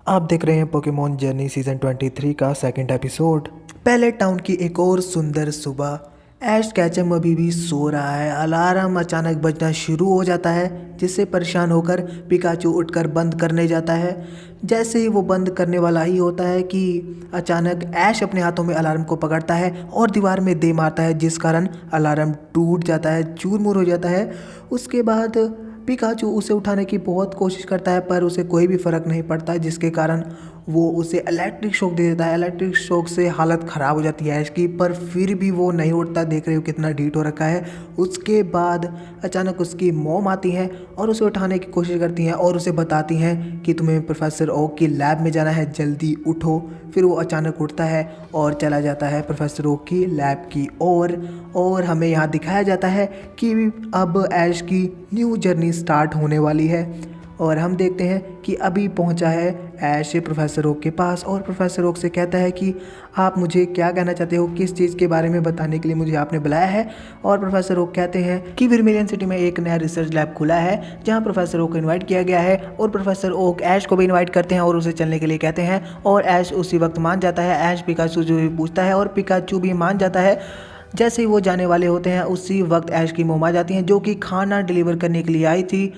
आप देख रहे हैं पोकेमॉन जर्नी सीजन 23 का सेकंड एपिसोड। पहले टाउन की एक और सुंदर सुबह। ऐश कैचम अभी भी सो रहा है। अलार्म अचानक बजना शुरू हो जाता है जिससे परेशान होकर पिकाचू उठकर बंद करने जाता है। जैसे ही वो बंद करने वाला ही होता है कि अचानक ऐश अपने हाथों में अलार्म को पकड़ता है और दीवार में दे मारता है, जिस कारण अलार्म टूट जाता है, चूर-मुर हो जाता है। उसके बाद पिकाचू उसे उठाने की बहुत कोशिश करता है पर उसे कोई भी फ़र्क नहीं पड़ता, जिसके कारण वो उसे इलेक्ट्रिक शॉक दे देता है। इलेक्ट्रिक शॉक से हालत ख़राब हो जाती है ऐश की, पर फिर भी वो नहीं उठता। देख रहे हो कितना ढीठ हो रखा है। उसके बाद अचानक उसकी मॉम आती हैं और उसे उठाने की कोशिश करती हैं और उसे बताती हैं कि तुम्हें प्रोफेसर ओक की लैब में जाना है, जल्दी उठो। फिर वो अचानक उठता है और चला जाता है प्रोफेसर ओक की लैब की ओर। और हमें यहाँ दिखाया जाता है कि अब ऐश की न्यू जर्नी स्टार्ट होने वाली है। और हम देखते हैं कि अभी पहुंचा है ऐश प्रोफेसर ओक के पास और प्रोफेसर ओक से कहता है कि आप मुझे क्या कहना चाहते हो, किस चीज़ के बारे में बताने के लिए मुझे आपने बुलाया है। और प्रोफेसर ओक कहते हैं कि वर्मिलियन सिटी में एक नया रिसर्च लैब खुला है जहां प्रोफेसर ओक को इनवाइट किया गया है। और प्रोफेसर ओक ऐश को भी इन्वाइट करते हैं और उसे चलने के लिए कहते हैं और ऐश उसी वक्त मान जाता है। ऐश पिकाचू जो भी पूछता है और पिकाचू भी मान जाता है। जैसे ही वो जाने वाले होते हैं उसी वक्त ऐश की मोम आ जाती हैं जो कि खाना डिलीवर करने के लिए आई थी।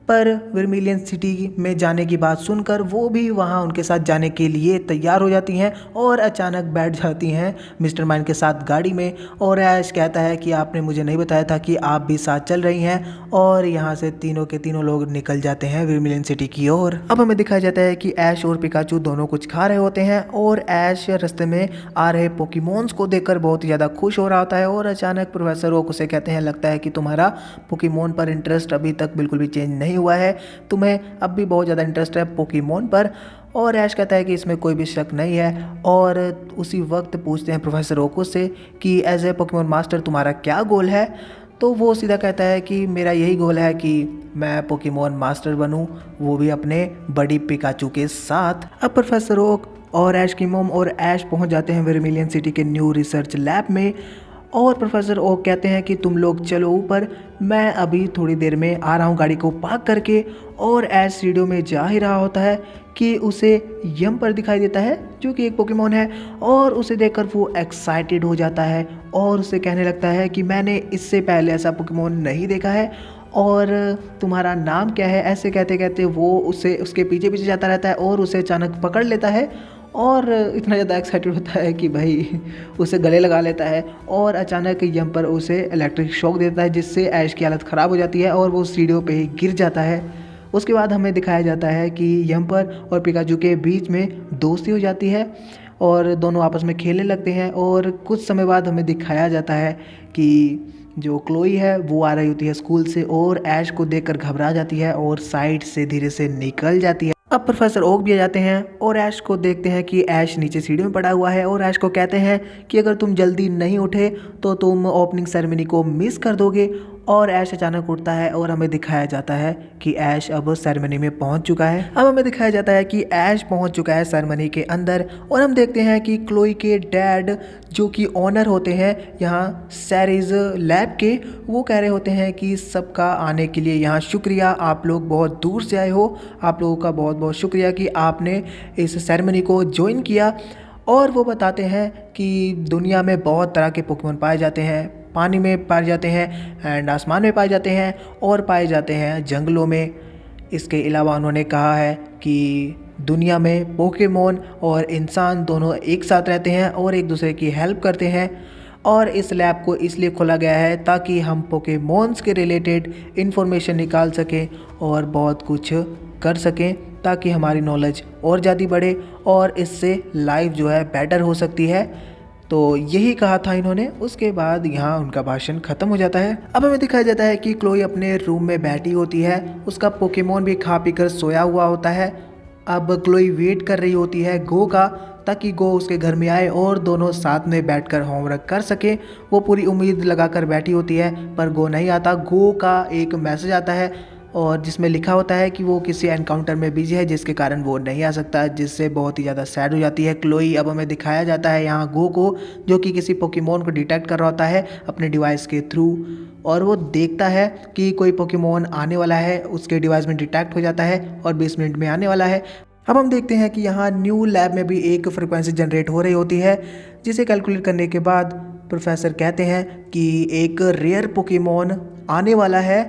पर वर्मिलियन सिटी में जाने की बात सुनकर वो भी वहाँ उनके साथ जाने के लिए तैयार हो जाती हैं और अचानक बैठ जाती हैं मिस्टर माइन के साथ गाड़ी में। और ऐश कहता है कि आपने मुझे नहीं बताया था कि आप भी साथ चल रही हैं। और यहाँ से तीनों के तीनों लोग निकल जाते हैं वर्मिलियन सिटी की ओर। अब हमें दिखाया जाता है कि ऐश और पिकाचू दोनों कुछ खा रहे होते हैं और ऐश रास्ते में आ रहे पोकेमॉन्स को देखकर बहुत ही ज़्यादा खुश हो रहा होता है। और अचानक प्रोफेसर ओक उसे कहते हैं लगता है कि तुम्हारा पोकेमॉन पर इंटरेस्ट अभी तक बिल्कुल भी चेंज नहीं हुआ है, तुम्हें अब भी बहुत ज़्यादा इंटरेस्ट है पोकेमॉन पर। और ऐश कहता है कि इसमें कोई भी शक नहीं है। और उसी वक्त पूछते हैं प्रोफेसर ओको से कि एज ए पोकेमॉन मास्टर तुम्हारा क्या गोल है। तो वो सीधा कहता है कि मेरा यही गोल है कि मैं पोकेमॉन मास्टर बनूं, वो भी अपने बड़ी पिकाचू के साथ। अब प्रोफेसर ओक और ऐश की मोम और ऐश पहुंच जाते हैं वर्मिलियन सिटी के न्यू रिसर्च लैब में। और प्रोफेसर ओक कहते हैं कि तुम लोग चलो ऊपर, मैं अभी थोड़ी देर में आ रहा हूँ गाड़ी को पार्क करके। और ऐश सीढ़ियों में जा ही रहा होता है कि उसे यम्पर दिखाई देता है जो कि एक पोकेमॉन है। और उसे देखकर वो एक्साइटेड हो जाता है और उसे कहने लगता है कि मैंने इससे पहले ऐसा पोकेमॉन नहीं देखा है और तुम्हारा नाम क्या है। ऐसे कहते कहते वो उसके पीछे पीछे जाता रहता है और उसे अचानक पकड़ लेता है और इतना ज़्यादा एक्साइटेड होता है कि भाई उसे गले लगा लेता है। और अचानक यम्पर उसे इलेक्ट्रिक शॉक देता है जिससे ऐश की हालत ख़राब हो जाती है और वो सीढ़ियों पे ही गिर जाता है। उसके बाद हमें दिखाया जाता है कि यम्पर और पिकाचू के बीच में दोस्ती हो जाती है और दोनों आपस में खेलने लगते हैं। और कुछ समय बाद हमें दिखाया जाता है कि जो क्लोई है वो आ रही होती है स्कूल से और ऐश को देखकर घबरा जाती है और साइड से धीरे से निकल जाती है। अब प्रोफेसर ओक भी आ जाते हैं और ऐश को देखते हैं कि ऐश नीचे सीढ़ी में पड़ा हुआ है और ऐश को कहते हैं कि अगर तुम जल्दी नहीं उठे तो तुम ओपनिंग सेरेमनी को मिस कर दोगे। और ऐश अचानक उठता है और हमें दिखाया जाता है कि ऐश अब सेरेमनी में पहुंच चुका है। अब हमें दिखाया जाता है कि ऐश पहुंच चुका है सेरेमनी के अंदर और हम देखते हैं कि क्लोई के डैड जो कि ऑनर होते हैं यहाँ सैरिज लैब के, वो कह रहे होते हैं कि सबका आने के लिए यहाँ शुक्रिया, आप लोग बहुत दूर से आए हो, आप लोगों का बहुत बहुत शुक्रिया कि आपने इस सेरेमनी को ज्वाइन किया। और वो बताते हैं कि दुनिया में बहुत तरह के पोकेमॉन पाए जाते हैं, पानी में पाए जाते हैं एंड आसमान में पाए जाते हैं और पाए जाते हैं जंगलों में। इसके अलावा उन्होंने कहा है कि दुनिया में पोकेमॉन और इंसान दोनों एक साथ रहते हैं और एक दूसरे की हेल्प करते हैं। और इस लैब को इसलिए खोला गया है ताकि हम पोकेमॉन्स के रिलेटेड इन्फॉर्मेशन निकाल सकें और बहुत कुछ कर सकें ताकि हमारी नॉलेज और ज़्यादा बढ़े और इससे लाइफ जो है बेटर हो सकती है। तो यही कहा था इन्होंने। उसके बाद यहाँ उनका भाषण ख़त्म हो जाता है। अब हमें दिखाया जाता है कि क्लोई अपने रूम में बैठी होती है, उसका पोकेमॉन भी खा पी कर सोया हुआ होता है। अब क्लोई वेट कर रही होती है गो का, ताकि गो उसके घर में आए और दोनों साथ में बैठकर होमवर्क कर सके। वो पूरी उम्मीद लगाकर बैठी होती है पर गो नहीं आता। गो का एक मैसेज आता है और जिसमें लिखा होता है कि वो किसी एनकाउंटर में बिजी है जिसके कारण वो नहीं आ सकता, जिससे बहुत ही ज़्यादा सैड हो जाती है क्लोई। अब हमें दिखाया जाता है यहाँ गो को जो कि किसी पोकेमॉन को डिटेक्ट कर रहा होता है अपने डिवाइस के थ्रू और वो देखता है कि कोई पोकेमॉन आने वाला है, उसके डिवाइस में डिटेक्ट हो जाता है और 20 मिनट में आने वाला है। अब हम देखते हैं कि यहाँ न्यू लैब में भी एक फ्रिक्वेंसी जनरेट हो रही होती है, जिसे कैलकुलेट करने के बाद प्रोफेसर कहते हैं कि एक रेयर पोकेमॉन आने वाला है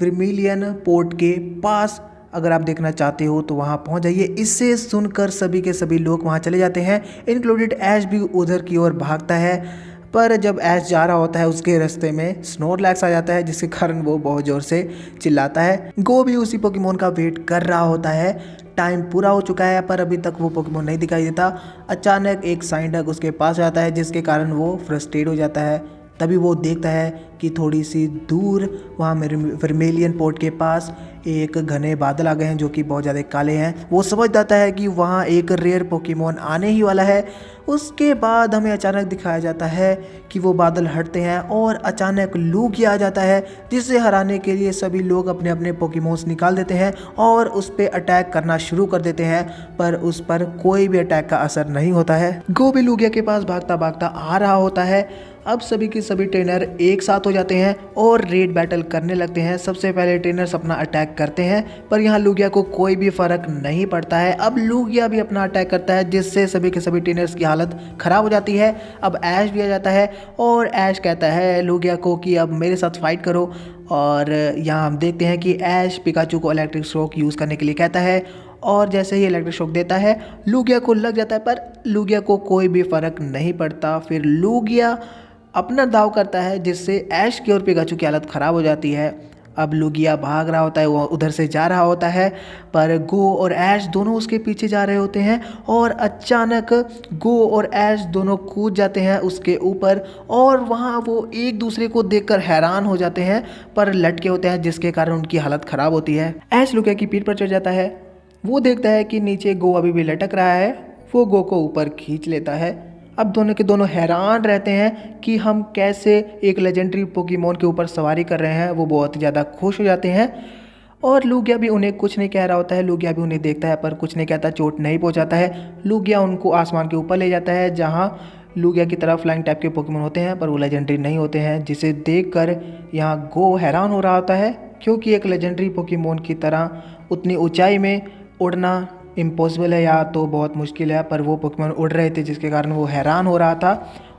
वर्मिलियन पोर्ट के पास। अगर आप देखना चाहते हो तो वहाँ पहुँच जाइए। इससे सुनकर सभी के सभी लोग वहाँ चले जाते हैं, इंक्लूडेड ऐश भी उधर की ओर भागता है। पर जब ऐश जा रहा होता है उसके रास्ते में स्नोरलैक्स आ जाता है, जिसके कारण वो बहुत ज़ोर से चिल्लाता है। गो भी उसी पोकेमॉन का वेट कर रहा होता है। टाइम पूरा हो चुका है पर अभी तक वो पोकेमॉन नहीं दिखाई देता। अचानक एक साइंडक उसके पास आता है, जिसके कारण वो फ्रस्ट्रेट हो जाता है। तभी वो देखता है कि थोड़ी सी दूर वहाँ वर्मिलियन पोर्ट के पास एक घने बादल आ गए हैं जो कि बहुत ज़्यादा काले हैं। वो समझ जाता है कि वहाँ एक रेयर पोकेमॉन आने ही वाला है। उसके बाद हमें अचानक दिखाया जाता है कि वो बादल हटते हैं और अचानक लूगिया आ जाता है, जिसे हराने के लिए सभी लोग अपने अपने पोकेमॉन्स निकाल देते हैं और उस पर अटैक करना शुरू कर देते हैं। पर उस पर कोई भी अटैक का असर नहीं होता है। गो भी लूगिया के पास भागता भागता आ रहा होता है। अब सभी के सभी ट्रेनर एक साथ हो जाते हैं और रेड बैटल करने लगते हैं। सबसे पहले ट्रेनर्स अपना अटैक करते हैं, पर यहाँ लूगिया को कोई भी फर्क नहीं पड़ता है। अब लूगिया भी अपना अटैक करता है, जिससे सभी के सभी ट्रेनर्स की हालत ख़राब हो जाती है। अब ऐश भी आ जाता है और ऐश कहता है लूगिया को कि अब मेरे साथ फाइट करो। और यहाँ हम देखते हैं कि ऐश पिकाचू को इलेक्ट्रिक शॉक यूज़ करने के लिए कहता है, और जैसे ही इलेक्ट्रिक शॉक देता है लूगिया को लग जाता है, पर लूगिया को कोई भी फ़र्क नहीं पड़ता। फिर लूगिया अपना दाव करता है, जिससे ऐश की और पिकाचू की हालत ख़राब हो जाती है। अब लूगिया भाग रहा होता है, वो उधर से जा रहा होता है, पर गो और ऐश दोनों उसके पीछे जा रहे होते हैं। और अचानक गो और ऐश दोनों कूद जाते हैं उसके ऊपर, और वहाँ वो एक दूसरे को देखकर हैरान हो जाते हैं, पर लटके होते हैं, जिसके कारण उनकी हालत ख़राब होती है। ऐश लूगिया की पीठ पर चढ़ जाता है। वो देखता है कि नीचे गो अभी भी लटक रहा है। वो गो को ऊपर खींच लेता है। अब दोनों के दोनों हैरान रहते हैं कि हम कैसे एक लेजेंडरी पोकेमॉन के ऊपर सवारी कर रहे हैं। वो बहुत ज़्यादा खुश हो जाते हैं और लूगिया भी उन्हें कुछ नहीं कह रहा होता है। लूगिया भी उन्हें देखता है पर कुछ नहीं कहता, चोट नहीं पहुंचाता है। लूगिया उनको आसमान के ऊपर ले जाता है, जहां लूगिया की तरफ फ्लाइंग टाइप के पोकेमॉन होते हैं, पर वो लेजेंडरी नहीं होते हैं, जिसे देखकर यहाँ गो हैरान हो रहा होता है, क्योंकि एक लेजेंडरी पोकेमॉन की तरह उतनी ऊँचाई में उड़ना इम्पॉसिबल है या तो बहुत मुश्किल है। पर वो पोकेमॉन उड़ रहे थे, जिसके कारण वो हैरान हो रहा था।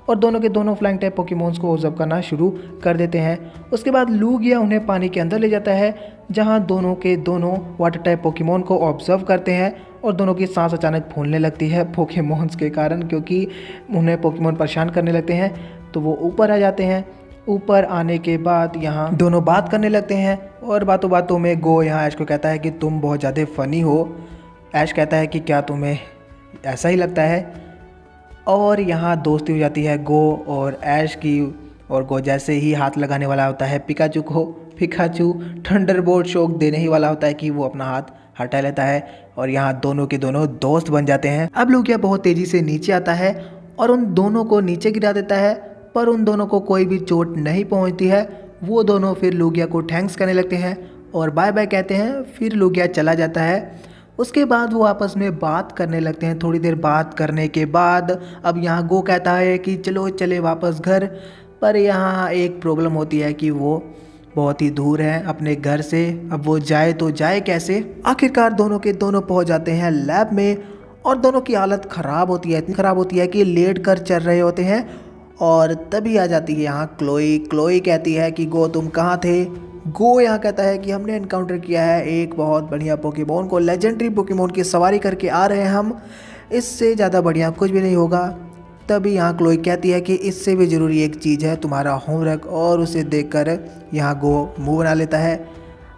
और दोनों के दोनों फ्लाइंग टाइप पोकेमॉन्स को ऑब्जर्व करना शुरू कर देते हैं। उसके बाद लूगिया उन्हें पानी के अंदर ले जाता है, जहां दोनों के दोनों वाटर टाइप पोकेमॉन को ऑब्जर्व करते हैं। और दोनों की सांस अचानक फूलने लगती है पोकेमॉन्स के कारण, क्योंकि उन्हें पोकेमॉन परेशान करने लगते हैं। तो वो ऊपर आ जाते हैं। ऊपर आने के बाद यहाँ दोनों बात करने लगते हैं, और बातों बातों में गो यहाँ ऐश को कहता है कि तुम बहुत ज़्यादा फ़नी हो। ऐश कहता है कि क्या तुम्हें ऐसा ही लगता है। और यहाँ दोस्ती हो जाती है गो और ऐश की। और गो जैसे ही हाथ लगाने वाला होता है पिकाचू को, पिकाचू थंडरबोल्ट शॉक देने ही वाला होता है कि वो अपना हाथ हटा लेता है। और यहाँ दोनों के दोनों दोस्त बन जाते हैं। अब लूगिया बहुत तेज़ी से नीचे आता है और उन दोनों को नीचे गिरा देता है, पर उन दोनों को कोई भी चोट नहीं पहुँचती है। वो दोनों फिर लूगिया को थैंक्स करने लगते हैं और बाय बाय कहते हैं। फिर लूगिया चला जाता है। उसके बाद वो आपस में बात करने लगते हैं। थोड़ी देर बात करने के बाद अब यहाँ गो कहता है कि चलो चले वापस घर। पर यहाँ एक प्रॉब्लम होती है कि वो बहुत ही दूर है अपने घर से। अब वो जाए तो जाए कैसे। आखिरकार दोनों के दोनों पहुँच जाते हैं लैब में, और दोनों की हालत ख़राब होती है, इतनी ख़राब होती है कि लेट कर चल रहे होते हैं। और तभी आ जाती है यहाँ क्लोई। क्लोई कहती है कि गो तुम कहाँ थे। गो यहाँ कहता है कि हमने इनकाउंटर किया है एक बहुत बढ़िया पोकेमॉन को, लेजेंडरी पोकेमॉन की सवारी करके आ रहे हैं हम, इससे ज़्यादा बढ़िया कुछ भी नहीं होगा। तभी यहाँ क्लोई कहती है कि इससे भी ज़रूरी एक चीज़ है, तुम्हारा होमवर्क। और उसे देखकर यहाँ गो मुंह बना लेता है।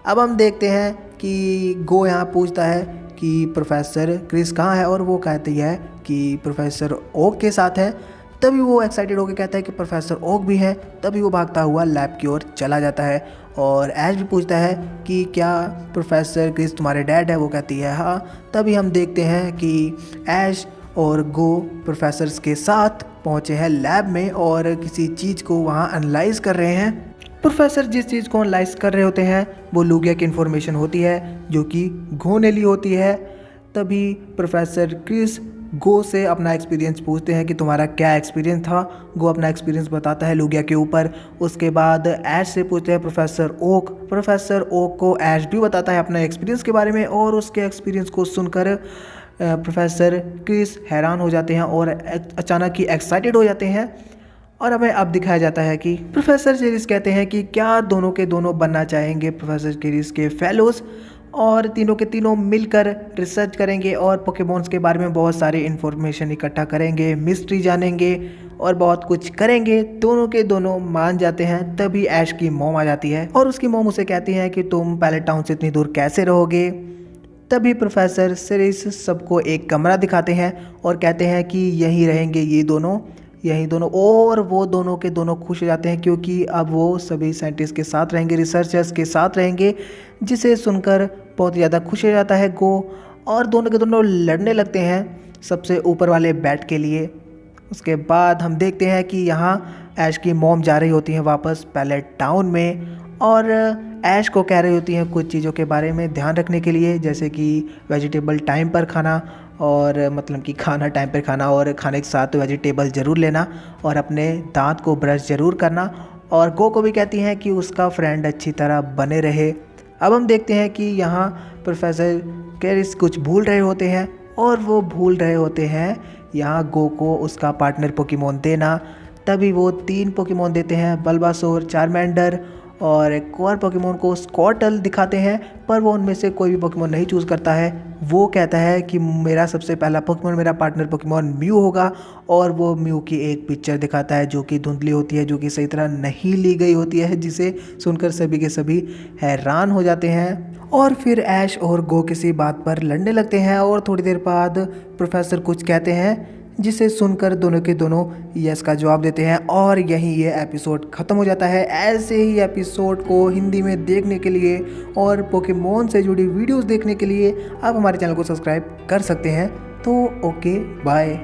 अब हम देखते हैं कि गो यहाँ पूछता है कि प्रोफेसर क्रिस कहाँ है, और वो कहती है कि प्रोफेसर ओक के साथ है। तभी वो एक्साइटेड होकर कहता है कि प्रोफेसर ओक भी है। तभी वो भागता हुआ लैब की ओर चला जाता है। और ऐश भी पूछता है कि क्या प्रोफेसर क्रिस तुम्हारे डैड है। वो कहती है हाँ। तभी हम देखते हैं कि ऐश और गो प्रोफेसर्स के साथ पहुँचे हैं लैब में और किसी चीज़ को वहाँ एनालाइज कर रहे हैं। प्रोफेसर जिस चीज़ को एनालाइज कर रहे होते हैं वो लूगिया की इन्फॉर्मेशन होती है, जो कि गो ने ली होती है। तभी प्रोफेसर क्रिस गो से अपना एक्सपीरियंस पूछते हैं कि तुम्हारा क्या एक्सपीरियंस था। गो अपना एक्सपीरियंस बताता है लूगिया के ऊपर। उसके बाद ऐश से पूछते हैं प्रोफेसर ओक। प्रोफेसर ओक को ऐश भी बताता है अपना एक्सपीरियंस के बारे में, और उसके एक्सपीरियंस को सुनकर प्रोफेसर क्रिस हैरान हो जाते हैं और अचानक ही एक्साइटेड हो जाते हैं। और हमें अब दिखाया जाता है कि प्रोफेसर क्रिस कहते हैं कि क्या दोनों के दोनों बनना चाहेंगे प्रोफेसर क्रिस के फेलोज, और तीनों के तीनों मिलकर रिसर्च करेंगे और पोकेमॉन्स के बारे में बहुत सारी इन्फॉर्मेशन इकट्ठा करेंगे, मिस्ट्री जानेंगे और बहुत कुछ करेंगे। दोनों के दोनों मान जाते हैं। तभी ऐश की मॉम आ जाती है और उसकी मॉम उसे कहती है कि तुम पैलेट टाउन से इतनी दूर कैसे रहोगे। तभी प्रोफेसर सिरिस सबको एक कमरा दिखाते हैं और कहते हैं कि यहीं रहेंगे यही दोनों, और वो दोनों के दोनों खुश हो जाते हैं क्योंकि अब वो सभी साइंटिस्ट के साथ रहेंगे, रिसर्चर्स के साथ रहेंगे, जिसे सुनकर बहुत ज़्यादा खुश हो जाता है गो। और दोनों के दोनों लड़ने लगते हैं सबसे ऊपर वाले बैट के लिए। उसके बाद हम देखते हैं कि यहाँ ऐश की मॉम जा रही होती हैं वापस पैलेट टाउन में और ऐश को कह रही होती हैं कुछ चीज़ों के बारे में ध्यान रखने के लिए, जैसे कि वेजिटेबल टाइम पर खाना, और मतलब कि खाना टाइम पर खाना, और खाने के साथ वेजिटेबल ज़रूर लेना, और अपने दांत को ब्रश ज़रूर करना। और गो को भी कहती हैं कि उसका फ्रेंड अच्छी तरह बने रहे। अब हम देखते हैं कि यहाँ प्रोफेसर कैरिस कुछ भूल रहे होते हैं और वो भूल रहे होते हैं यहाँ गो को उसका पार्टनर पोकेमॉन देना। तभी वो 3 पोकेमॉन देते हैं, बल्बासोर, चारमेंडर और एक और पोकेमॉन को स्कॉटल दिखाते हैं, पर वो उनमें से कोई भी पोकेमॉन नहीं चूज़ करता है। वो कहता है कि मेरा सबसे पहला पोकेमॉन, मेरा पार्टनर पोकेमॉन म्यू होगा, और वो म्यू की एक पिक्चर दिखाता है जो कि धुंधली होती है, जो कि सही तरह नहीं ली गई होती है, जिसे सुनकर सभी के सभी हैरान हो जाते हैं। और फिर ऐश और गो किसी बात पर लड़ने लगते हैं और थोड़ी देर बाद प्रोफेसर कुछ कहते हैं, जिसे सुनकर दोनों के दोनों यस का जवाब देते हैं और यहीं ये एपिसोड ख़त्म हो जाता है। ऐसे ही एपिसोड को हिंदी में देखने के लिए और पोकेमॉन से जुड़ी वीडियोस देखने के लिए आप हमारे चैनल को सब्सक्राइब कर सकते हैं। तो ओके, बाय।